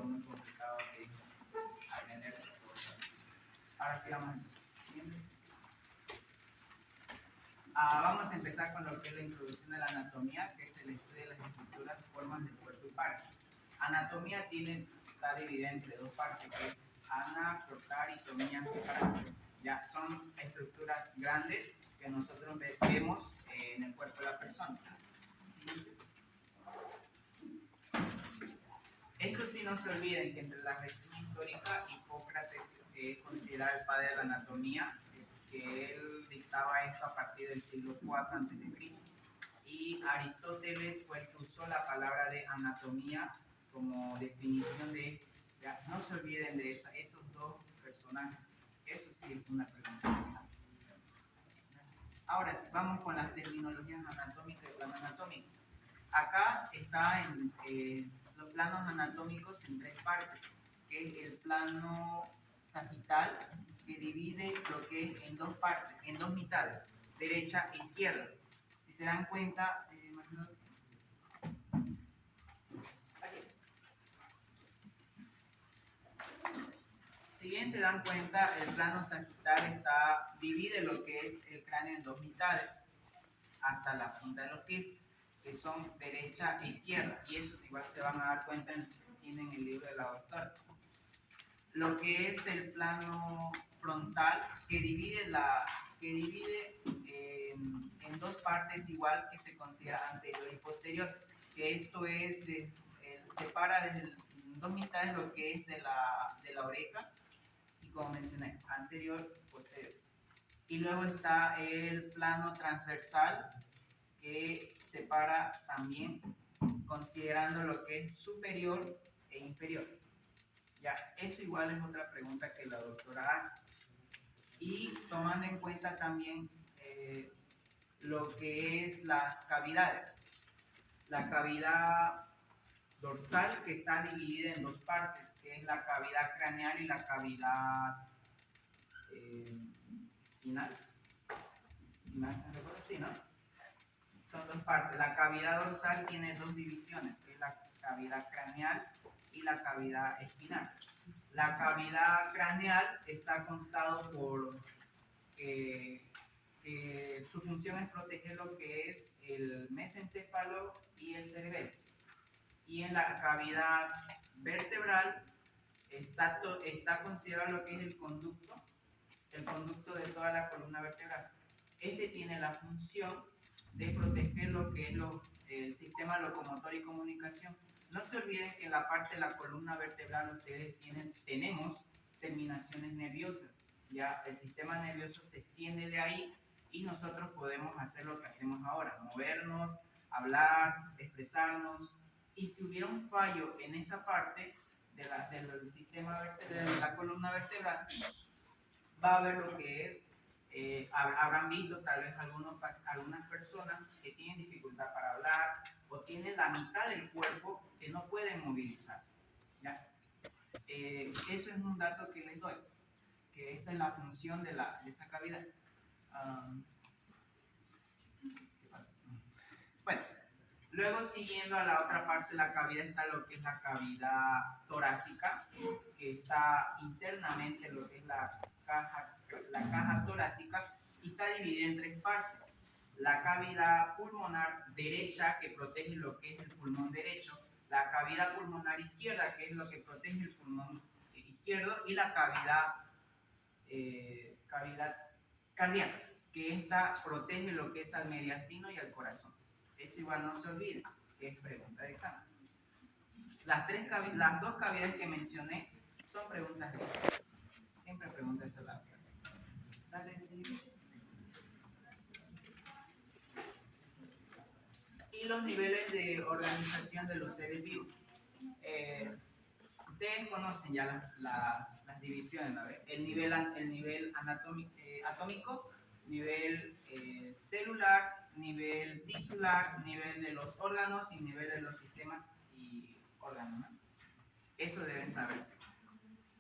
o muy complicado de aprenderse. Ahora sí vamos a empezar. Vamos a empezar con lo que es la introducción de la anatomía, que es el estudio de las estructuras y formas del cuerpo y partes. Anatomía está dividida entre dos partes, que es anaprocaritomía separación. Ya son estructuras grandes que nosotros vemos en el cuerpo de la persona. Esto sí, no se olviden que entre la reseña histórica, Hipócrates es considerado el padre de la anatomía, es que él dictaba esto a partir del siglo IV a.C. Y Aristóteles fue el que usó la palabra de anatomía como definición de... Ya, no se olviden de esos dos personajes, eso sí es una pregunta. Ahora sí, vamos con las terminologías anatómicas y plano anatómico. Acá está los planos anatómicos en tres partes, que es el plano sagital, que divide lo que es en dos partes, en dos mitades, derecha e izquierda. Si se dan cuenta, si bien se dan cuenta, el plano sagital divide lo que es el cráneo en dos mitades, hasta la punta de los pies, que son derecha e izquierda, y eso igual se van a dar cuenta si tienen el libro de la doctora. Lo que es el plano frontal, que divide en dos partes igual, que se considera anterior y posterior, que esto es separa desde dos mitades lo que es de la oreja, y como mencioné, anterior y posterior. Y luego está el plano transversal, que separa también considerando lo que es superior e inferior. Ya, eso igual es otra pregunta que la doctora hace. Y tomando en cuenta también lo que es las cavidades. La cavidad dorsal, que está dividida en dos partes, que es la cavidad craneal y la cavidad espinal. Sí, ¿no? Son dos partes. La cavidad dorsal tiene dos divisiones, que es la cavidad craneal y la cavidad espinal. La cavidad craneal está constado por que su función es proteger lo que es el mesencéfalo y el cerebelo. Y en la cavidad vertebral está considerado lo que es el conducto de toda la columna vertebral. Este tiene la función de proteger lo que es el sistema locomotor y comunicación. No se olviden que en la parte de la columna vertebral ustedes tenemos terminaciones nerviosas. Ya el sistema nervioso se extiende de ahí y nosotros podemos hacer lo que hacemos ahora, movernos, hablar, expresarnos. Y si hubiera un fallo en esa parte del sistema de la columna vertebral, va a haber lo que es, habrán visto tal vez algunas personas que tienen dificultad para hablar o tienen la mitad del cuerpo que no pueden movilizar. ¿Ya? Eso es un dato que les doy, que esa es la función de esa cavidad. ¿Qué pasa? Bueno, luego siguiendo a la otra parte de la cavidad está lo que es la cavidad torácica, que está internamente en lo que es la caja torácica, y está dividida en tres partes. La cavidad pulmonar derecha, que protege lo que es el pulmón derecho, la cavidad pulmonar izquierda, que es lo que protege el pulmón izquierdo, y la cavidad cardíaca, que esta protege lo que es al mediastino y al corazón. Eso igual no se olvide, que es pregunta de examen. Las dos cavidades que mencioné son preguntas de examen. Siempre preguntas a la Dale, sí. Y los niveles de organización de los seres vivos. Ustedes conocen ya las divisiones, ¿no? El nivel atómico, nivel celular, nivel tisular, nivel de los órganos y nivel de los sistemas y órganos, ¿no? Eso deben saberse.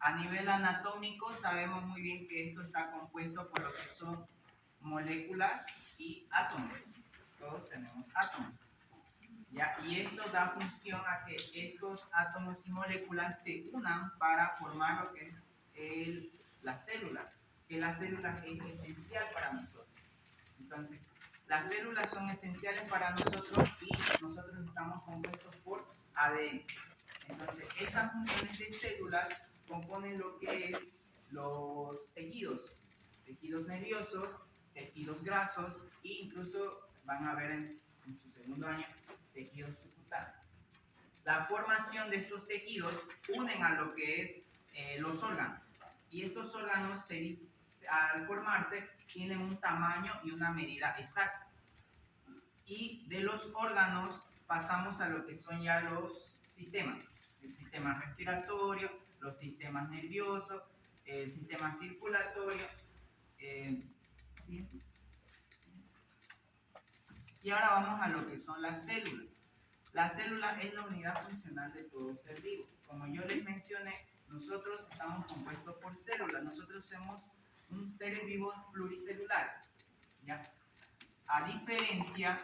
A nivel anatómico sabemos muy bien que esto está compuesto por lo que son moléculas y átomos. Todos tenemos átomos. ¿ya? Y esto da función a que estos átomos y moléculas se unan para formar lo que es las células, que las células es esencial para nosotros. Entonces, las células son esenciales para nosotros y nosotros estamos compuestos por ADN. Entonces, estas funciones de células componen lo que es los tejidos nerviosos, tejidos grasos e incluso van a ver en su segundo año tejidos subcutáneos. La formación de estos tejidos unen a lo que es los órganos y estos órganos al formarse tienen un tamaño y una medida exacta. Y de los órganos pasamos a lo que son ya los sistemas, el sistema respiratorio, los sistemas nerviosos, el sistema circulatorio. ¿Sí? Y ahora vamos a lo que son las células. La célula es la unidad funcional de todo ser vivo. Como yo les mencioné, nosotros estamos compuestos por células. Nosotros somos seres vivos pluricelulares. ¿Ya? A diferencia,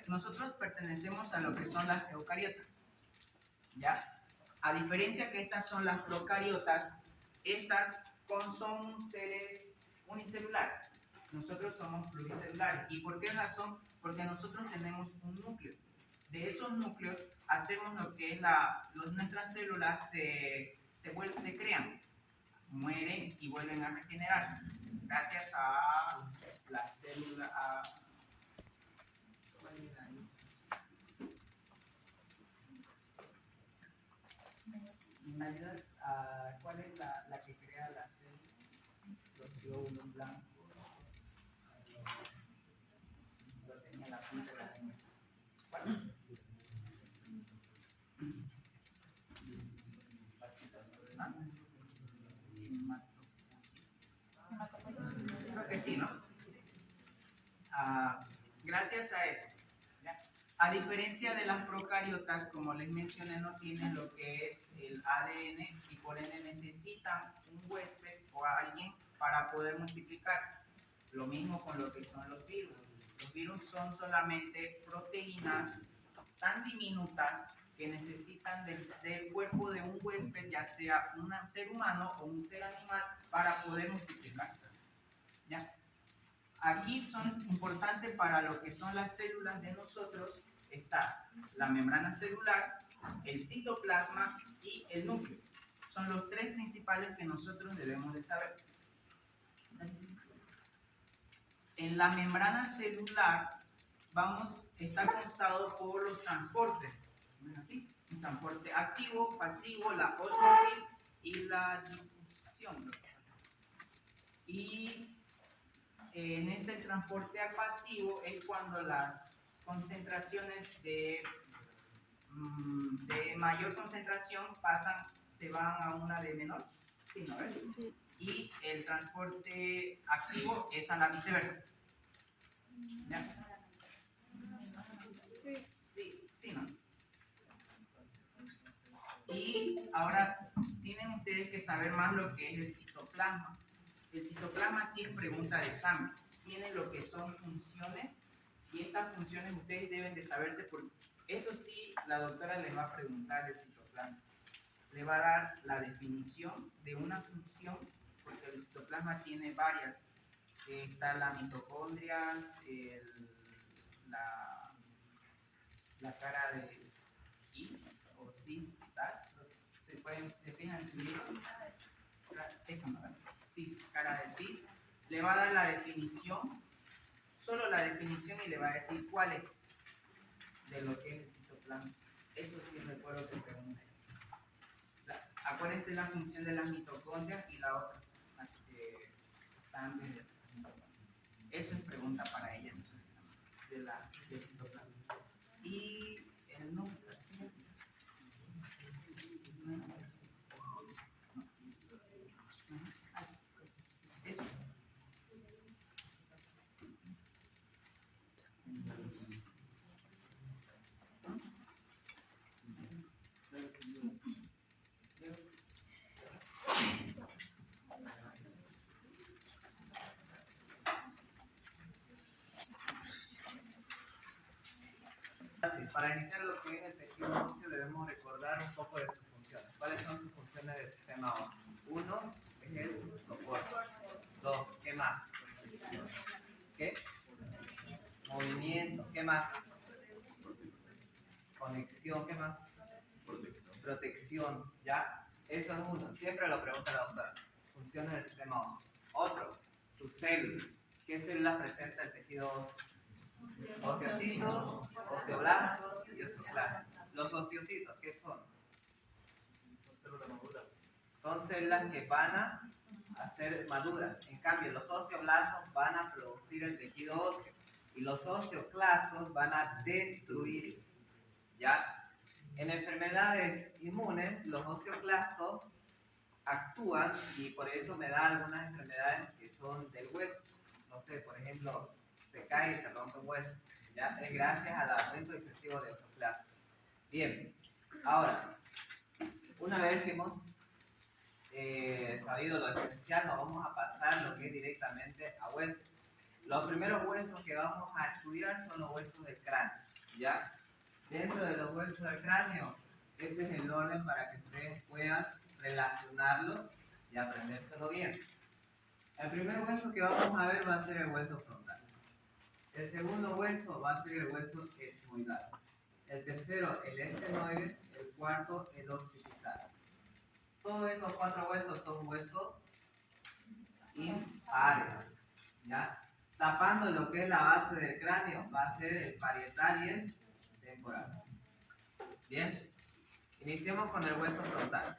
nosotros pertenecemos a lo que son las eucariotas. ¿Ya? A diferencia que estas son las procariotas, estas son seres unicelulares. Nosotros somos pluricelulares. ¿Y por qué razón? Porque nosotros tenemos un núcleo. De esos núcleos hacemos lo que es nuestras células se crean, mueren y vuelven a regenerarse. Gracias a la célula. ¿Me ayudas a cuál es la que crea la célula? Los glóbulos blancos. Lo tenía la punta de la lengua. ¿Cuál? Creo que sí, ¿no? Gracias a eso. ¿Ya? A diferencia de las procariotas, como les mencioné, no tienen lo que es el ADN y por ende necesitan un huésped o alguien para poder multiplicarse. Lo mismo con lo que son los virus. Los virus son solamente proteínas tan diminutas que necesitan del cuerpo de un huésped, ya sea un ser humano o un ser animal, para poder multiplicarse. ¿Ya? Aquí son importantes para lo que son las células de nosotros, está la membrana celular, el citoplasma y el núcleo. Son los tres principales que nosotros debemos de saber. En la membrana celular está constado por los transportes. ¿Así? Un transporte activo, pasivo, la ósmosis y la difusión. Y en este transporte pasivo es cuando las concentraciones de mayor concentración se van a una de menor. ¿Sí, no ves? Sí. Y el transporte activo es a la viceversa. ¿Ya? Sí, ¿no? Y ahora tienen ustedes que saber más lo que es el citoplasma. El citoplasma sí es pregunta de examen. Tiene lo que son funciones y estas funciones ustedes deben de saberse porque esto sí la doctora les va a preguntar el citoplasma. Le va a dar la definición de una función porque el citoplasma tiene varias. Está la mitocondria, la cara de Is o Cis, se fijan en su libro. Eso no, ¿verdad? Cis, cara de Cis. Le va a dar la definición, solo la definición y le va a decir cuál es de lo que es el citoplasma. Eso sí recuerdo que pregunté. Acuérdense la función de las mitocondrias y la otra, la que está antes de la mitocondria. Eso es pregunta para ella del citoplasma. Y el núcleo, ¿sí? Eso. Para iniciar lo que es el tejido óseo debemos recordar un poco de sus funciones. ¿Cuáles son sus funciones del sistema óseo? Uno es el soporte. Dos, ¿qué más? ¿Qué? Movimiento, ¿qué más? Conexión, ¿qué más? Protección, ¿ya? Eso es uno, siempre lo pregunta la doctora. Funciones del sistema óseo. Otro, sus células. ¿Qué células presenta el tejido óseo? Osteocitos, osteoblastos y osteoclastos. Los osteocitos, ¿qué son? Son células maduras. Son células que van a ser maduras. En cambio, los osteoblastos van a producir el tejido óseo y los osteoclastos van a destruir. ¿Ya? En enfermedades inmunes, los osteoclastos actúan y por eso me da algunas enfermedades que son del hueso. No sé, por ejemplo, se cae y se rompe un hueso. ¿Ya? Es gracias al aumento excesivo de osteoclastos. Bien, ahora, una vez que hemos sabido lo esencial, nos vamos a pasar lo que es directamente a huesos. Los primeros huesos que vamos a estudiar son los huesos del cráneo. ¿Ya? Dentro de los huesos del cráneo, este es el orden para que ustedes puedan relacionarlo y aprendérselo bien. El primer hueso que vamos a ver va a ser el hueso frontal. El segundo hueso va a ser el hueso etmoidal. El tercero, el estenoide. El cuarto, el occipital. Todos estos cuatro huesos son huesos impares. ¿Ya? Tapando lo que es la base del cráneo va a ser el parietal y el temporal. Bien, iniciemos con el hueso frontal.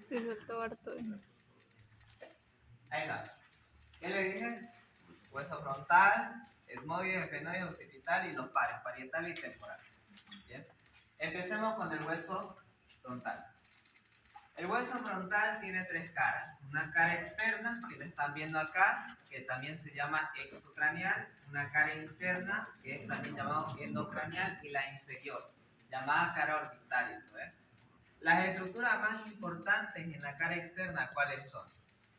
Se soltó harto. Ahí está. ¿Qué le dije? Hueso frontal, etmoide, efenoide, occipital y los pares, parietal y temporal. Bien. Empecemos con el hueso frontal. El hueso frontal tiene tres caras. Una cara externa, que lo están viendo acá, que también se llama exocraneal. Una cara interna, que es también llamado endocraneal, y la inferior, llamada cara orbital. ¿Ves? Las estructuras más importantes en la cara externa, ¿cuáles son?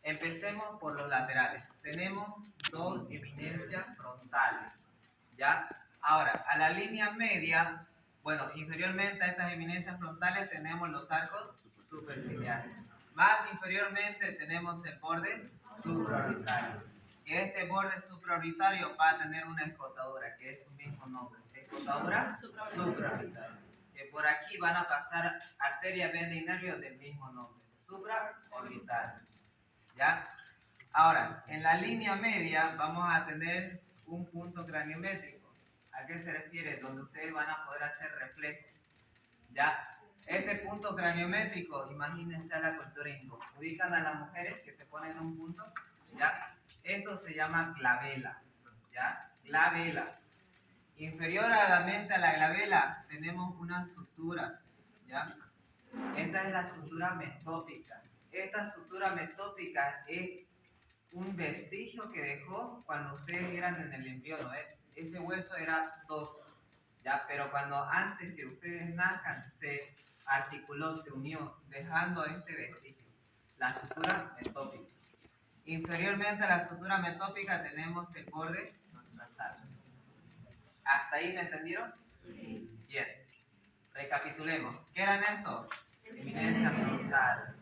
Empecemos por los laterales. Tenemos dos eminencias frontales. ¿Ya? Ahora, a la línea media, bueno, inferiormente a estas eminencias frontales tenemos los arcos superciliares. Más inferiormente tenemos el borde supraorbitario. Que este borde supraorbitario va a tener una escotadura, que es su mismo nombre. Escotadura supraorbitaria. Que por aquí van a pasar arteria, vena y nervios del mismo nombre. Supraorbitario. ¿Ya? Ahora, en la línea media vamos a tener un punto craniométrico. ¿A qué se refiere? Donde ustedes van a poder hacer reflejos. ¿Ya? Este punto craniométrico, imagínense a la cultura hindú. Ubican a las mujeres que se ponen un punto. ¿Ya? Esto se llama glabela. ¿Ya? Glabela. Inferior a la mente a la glabela tenemos una sutura. ¿Ya? Esta es la sutura metópica. Esta sutura metópica es un vestigio que dejó cuando ustedes eran en el embrión. Este hueso era 2, ¿ya? Pero cuando antes que ustedes nazcan se articuló, se unió, dejando este vestigio, la sutura metópica. Inferiormente a la sutura metópica tenemos el borde nasal. ¿Hasta ahí me entendieron? Sí. Bien. Recapitulemos. ¿Qué eran estos? Eminencia frontal.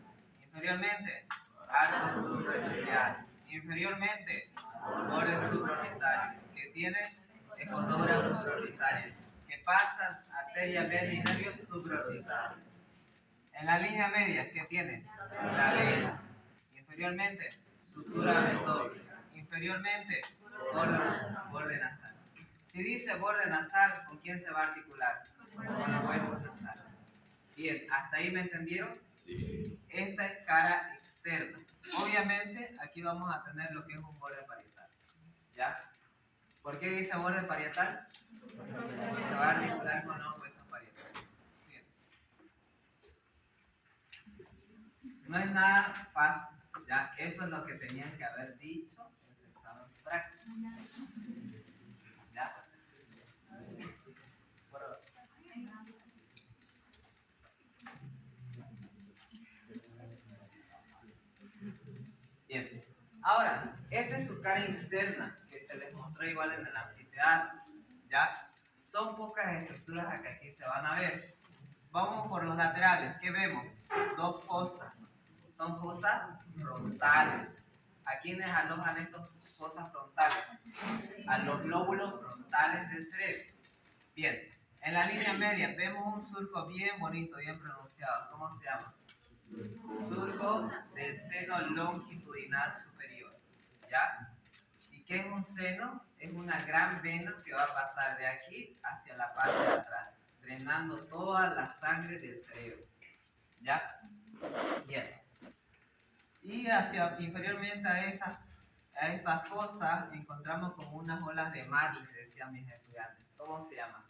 Inferiormente, arcos superciliares. Inferiormente, borde supraorbitario, que tiene escotadura supraorbitaria, que pasan arteria, vena y nervios supraorbitarios. En la línea media, ¿qué tiene? La vena. Inferiormente, sutura metópica. Inferiormente, borde nasal. Si dice borde nasal, ¿con quién se va a articular? Con los huesos nasales. Bien, ¿hasta ahí me entendieron? Sí. Esta es cara externa. Obviamente, aquí vamos a tener lo que es un borde parietal. ¿Ya? ¿Por qué dice borde parietal? Se va a articular con los huesos parietales. Siguiente. No es nada fácil. ¿Ya? Eso es lo que tenían que haber dicho en su examen práctico. ¿Ya? Ahora, esta es su cara interna, que se les mostró igual en el anfiteatro, ¿ya? Son pocas estructuras que aquí se van a ver. Vamos por los laterales. ¿Qué vemos? Dos fosas. Son fosas frontales. ¿A quiénes alojan estas fosas frontales? A los lóbulos frontales del cerebro. Bien, en la línea media vemos un surco bien bonito, bien pronunciado. ¿Cómo se llama? Surco del seno longitudinal superior. ¿Ya? ¿Y qué es un seno? Es una gran vena que va a pasar de aquí hacia la parte de atrás, drenando toda la sangre del cerebro. ¿Ya? Bien. Y inferiormente a estas fosas encontramos como unas olas de mar, les decían mis estudiantes. ¿Cómo se llaman?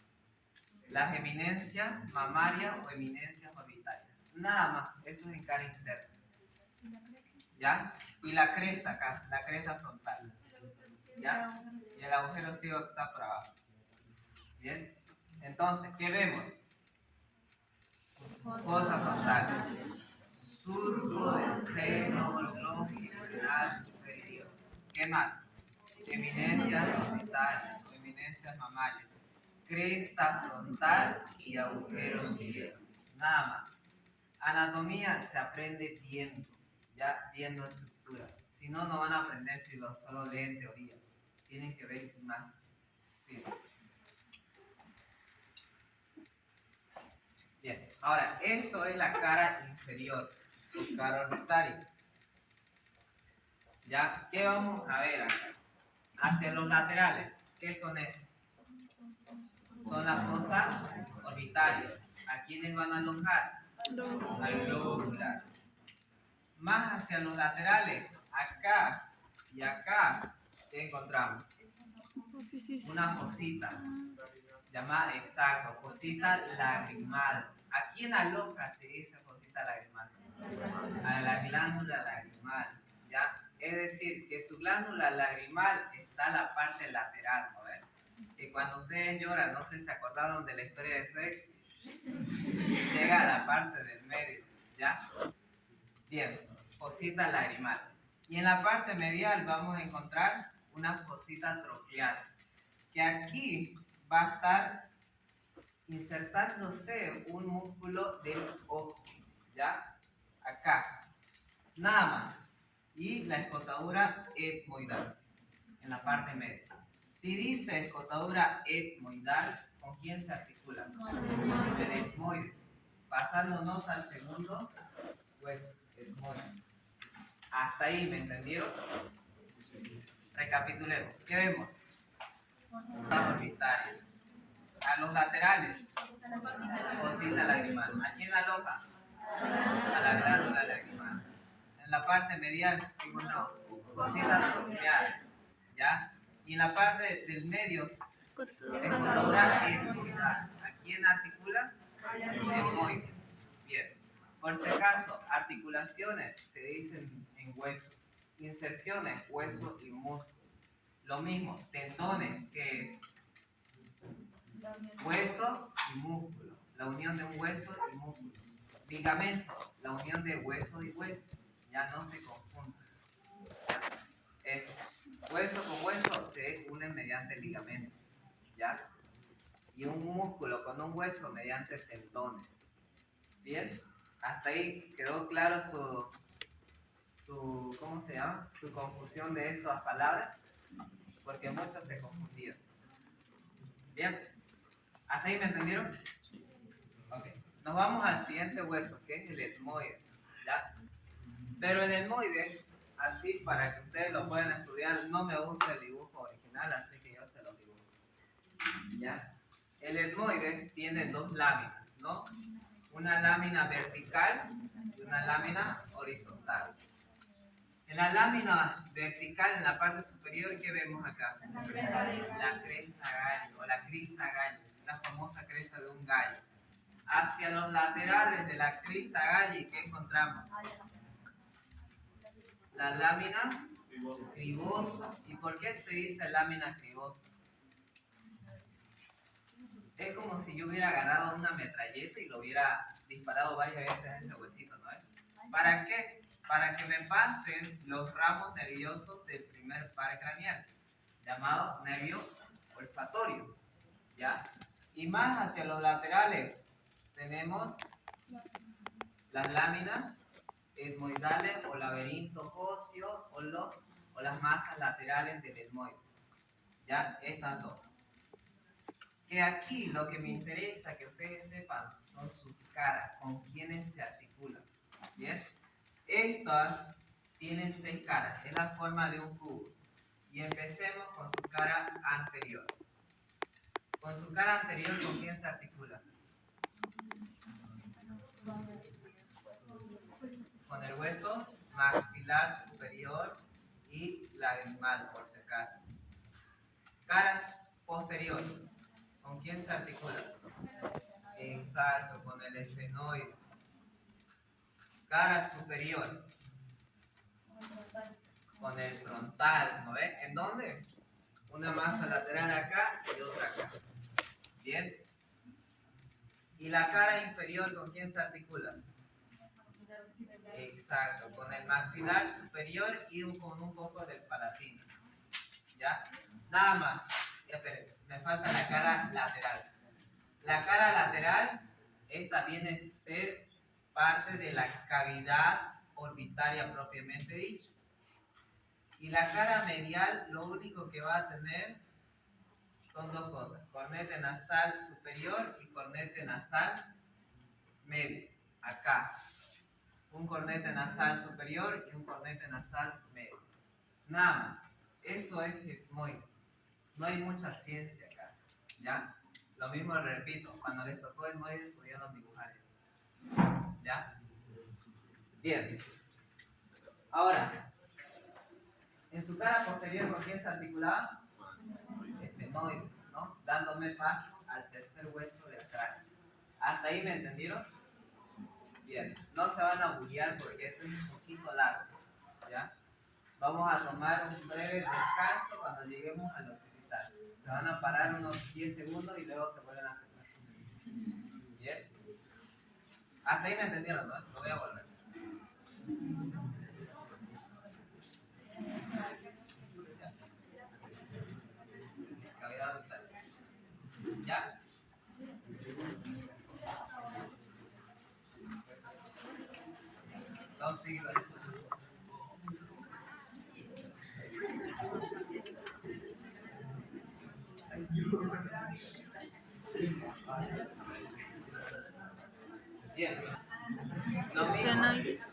Las eminencias mamarias o eminencias orbitarias. Nada más, eso es en cara interna. ¿Ya? Y la cresta acá, la cresta frontal. ¿Ya? Y el agujero ciego que está por abajo. ¿Bien? Entonces, ¿qué vemos? Fosas frontales. Surco del seno longitudinal superior. ¿Qué más? Eminencias orbitales o eminencias mamarias. Cresta frontal y agujero ciego. Nada más. Anatomía se aprende viendo, ya viendo estructuras. Si no, no van a aprender si solo leen teoría. Tienen que ver imágenes. Sí. Bien, ahora, esto es la cara inferior, o cara orbitaria. ¿Ya? ¿Qué vamos a ver acá? Hacia los laterales. ¿Qué son estos? Son las fosas orbitarias. ¿A quiénes van a alojar? Al globo ocular. Más hacia los laterales, acá y acá, ¿qué encontramos? Una fosita. Llamada, exacto, fosita lagrimal. ¿A quién aloja se dice fosita lagrimal? A la glándula lagrimal. ¿Ya? Es decir, que su glándula lagrimal está en la parte lateral, ¿no ven? Que cuando ustedes lloran, no sé si se acordaron de la historia de Shrek, llega a la parte del medio, ¿ya? Bien, fosita lagrimal. Y en la parte medial vamos a encontrar una fosita troclear, que aquí va a estar insertándose un músculo del ojo, ¿ya? Acá, nada más. Y la escotadura etmoidal, en la parte media. Si dice escotadura etmoidal, ¿con quién se articula? Con el etmoides. Pasándonos al segundo hueso, etmoides. Hasta ahí, ¿me entendieron? Recapitulemos. ¿Qué vemos? Fosas orbitarias. A los laterales, fosita lagrimal. ¿A quién aloja? A la glándula lagrimal. En la parte medial, no, fosita troclear, ¿ya? Y en la parte del medio, escotadura etmoidal. ¿A quién articula? Etmoides. Bien. Por si acaso, articulaciones se dicen en huesos. Inserciones, hueso y músculo. Lo mismo, tendones, ¿qué es? Hueso y músculo. La unión de un hueso y músculo. Ligamento, la unión de hueso y hueso. Ya no se confunden. Eso. Hueso con hueso se unen mediante ligamento. ¿Ya? Y un músculo con un hueso mediante tendones. ¿Bien? Hasta ahí quedó claro ¿cómo se llama? Su confusión de esas palabras, porque muchos se confundían. Bien, ¿hasta ahí me entendieron? Ok, nos vamos al siguiente hueso, que es el etmoides, ¿ya? Pero el etmoides, así para que ustedes lo puedan estudiar, no me gusta el dibujo original, así que yo se lo dibujo, ¿ya? El etmoides tiene dos láminas, ¿no? Una lámina vertical y una lámina horizontal. En la lámina vertical, en la parte superior, ¿qué vemos acá? La cresta gallo, o la crista gallo, la famosa cresta de un gallo. Hacia los laterales de la crista gallo, ¿qué encontramos? La lámina cribosa. ¿Y por qué se dice lámina cribosa? Es como si yo hubiera agarrado una metralleta y lo hubiera disparado varias veces a ese huesito, ¿no es? ¿Para qué? para que me pasen los ramos nerviosos del primer par craneal, llamado nervio olfatorio, ¿ya? Y más hacia los laterales tenemos las láminas etmoidales o laberintos óseos o las masas laterales del etmoide, ¿ya? Estas dos. Que aquí lo que me interesa que ustedes sepan son sus caras, con quienes se articulan, ¿bien? Estas tienen 6 caras, es la forma de un cubo. Y empecemos con su cara anterior. Con su cara anterior, ¿con quién se articula? Con el hueso maxilar superior y lagrimal, por si acaso. Caras posteriores, ¿con quién se articula? Exacto, con el esfenoide. Cara superior, con el frontal, ¿no ves? ¿En dónde? Una masa lateral acá y otra acá. ¿Bien? ¿Y la cara inferior con quién se articula? Exacto, con el maxilar superior y con un poco del palatino. ¿Ya? Nada más. Ya, esperen, me falta la cara lateral. La cara lateral, esta viene a ser parte de la cavidad orbitaria propiamente dicho. Y la cara medial, lo único que va a tener son dos cosas: cornete nasal superior y cornete nasal medio. Acá. Un cornete nasal superior y un cornete nasal medio. Nada más. Eso es etmoide. No hay mucha ciencia acá. ¿Ya? Lo mismo repito, cuando les tocó etmoide pudieron dibujar. ¿Ya? Bien. Ahora, en su cara posterior, ¿con quién se articulaba? Esfenoides, ¿no? Dándome paso al tercer hueso del cráneo. ¿Hasta ahí me entendieron? Bien, no se van a bullear porque esto es un poquito largo, ¿ya? Vamos a tomar un breve descanso cuando lleguemos al occipital. Se van a parar unos 10 segundos y luego se vuelven a sentar. ¿Bien? Hasta ahí me entendieron, ¿no? Lo voy a volver. Cavidad dorsal. ¿Ya? Dos siglos. Bien. Esfenoides.